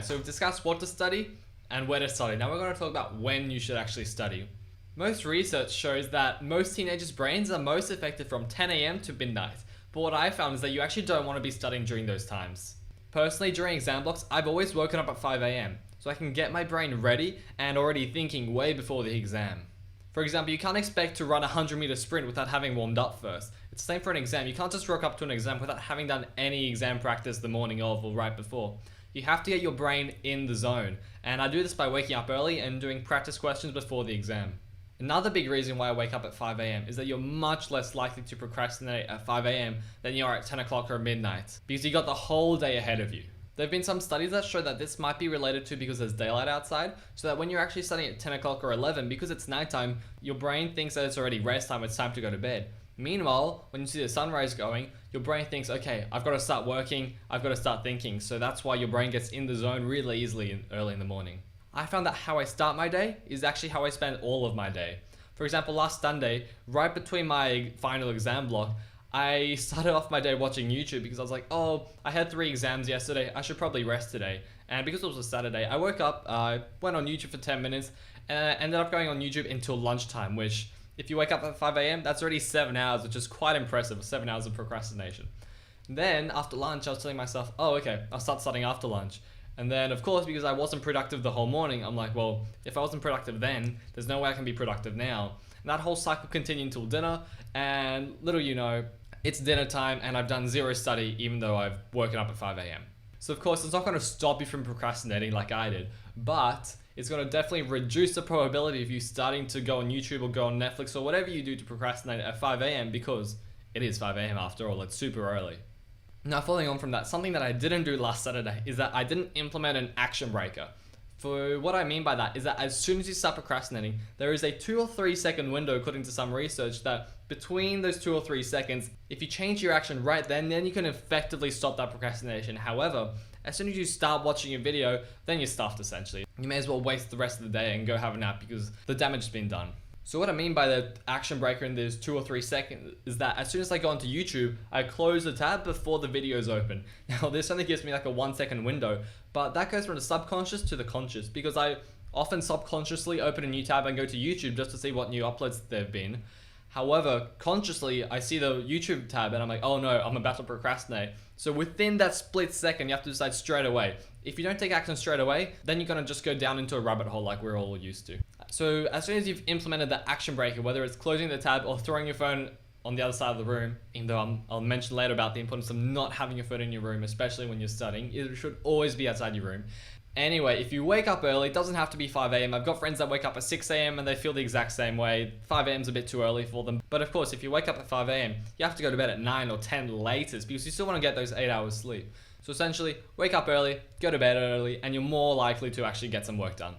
Alright, so we've discussed what to study and where to study. Now we're going to talk about when you should actually study. Most research shows that most teenagers' brains are most effective from 10 a.m. to midnight. But what I found is that you actually don't want to be studying during those times. Personally, during exam blocks, I've always woken up at 5 a.m. so I can get my brain ready and already thinking way before the exam. For example, you can't expect to run a 100-meter sprint without having warmed up first. It's the same for an exam. You can't just rock up to an exam without having done any exam practice the morning of or right before. You have to get your brain in the zone, and I do this by waking up early and doing practice questions before the exam. Another big reason why I wake up at 5 a.m. is that you're much less likely to procrastinate at 5 a.m. than you are at 10 o'clock or midnight, because you got the whole day ahead of you. There have been some studies that show that this might be related to because there's daylight outside, so that when you're actually studying at 10 o'clock or 11, because it's nighttime, your brain thinks that it's already rest time, it's time to go to bed. Meanwhile, when you see the sunrise going, your brain thinks, okay, I've got to start working, I've got to start thinking, so that's why your brain gets in the zone really easily early in the morning. I found that how I start my day is actually how I spend all of my day. For example, last Sunday, right between my final exam block, I started off my day watching YouTube because I was like, oh, I had 3 exams yesterday, I should probably rest today. And because it was a Saturday, I woke up, went on YouTube for 10 minutes, and I ended up going on YouTube until lunchtime, which, if you wake up at 5 a.m., that's already 7 hours, which is quite impressive, 7 hours of procrastination. Then, after lunch, I was telling myself, oh, okay, I'll start studying after lunch. And then, of course, because I wasn't productive the whole morning, I'm like, well, if I wasn't productive then, there's no way I can be productive now. And that whole cycle continued until dinner, and little you know, it's dinner time and I've done 0 study even though I've woken up at 5 a.m. So of course, it's not going to stop you from procrastinating like I did, but it's going to definitely reduce the probability of you starting to go on YouTube or go on Netflix or whatever you do to procrastinate at 5 a.m. because it is 5 a.m. after all, it's super early. Now, following on from that, something that I didn't do last Saturday is that I didn't implement an action breaker. For what I mean by that is that as soon as you start procrastinating, there is a 2 or 3 second window, according to some research, that between those 2 or 3 seconds, if you change your action right then you can effectively stop that procrastination. However, as soon as you start watching a video, then you're stuffed essentially. You may as well waste the rest of the day and go have a nap because the damage has been done. So what I mean by the action breaker in those 2 or 3 seconds is that as soon as I go onto YouTube, I close the tab before the video's open. Now this only gives me like a 1 second window, but that goes from the subconscious to the conscious because I often subconsciously open a new tab and go to YouTube just to see what new uploads there have been. However, consciously, I see the YouTube tab and I'm like, oh no, I'm about to procrastinate. So within that split second, you have to decide straight away. If you don't take action straight away, then you're gonna just go down into a rabbit hole like we're all used to. So as soon as you've implemented the action breaker, whether it's closing the tab or throwing your phone on the other side of the room, even though I'll mention later about the importance of not having your phone in your room, especially when you're studying, it should always be outside your room. Anyway, if you wake up early, it doesn't have to be 5 a.m. I've got friends that wake up at 6 a.m. and they feel the exact same way. 5 a.m. is a bit too early for them. But of course, if you wake up at 5 a.m., you have to go to bed at 9 or 10 latest because you still want to get those 8 hours sleep. So essentially, wake up early, go to bed early, and you're more likely to actually get some work done.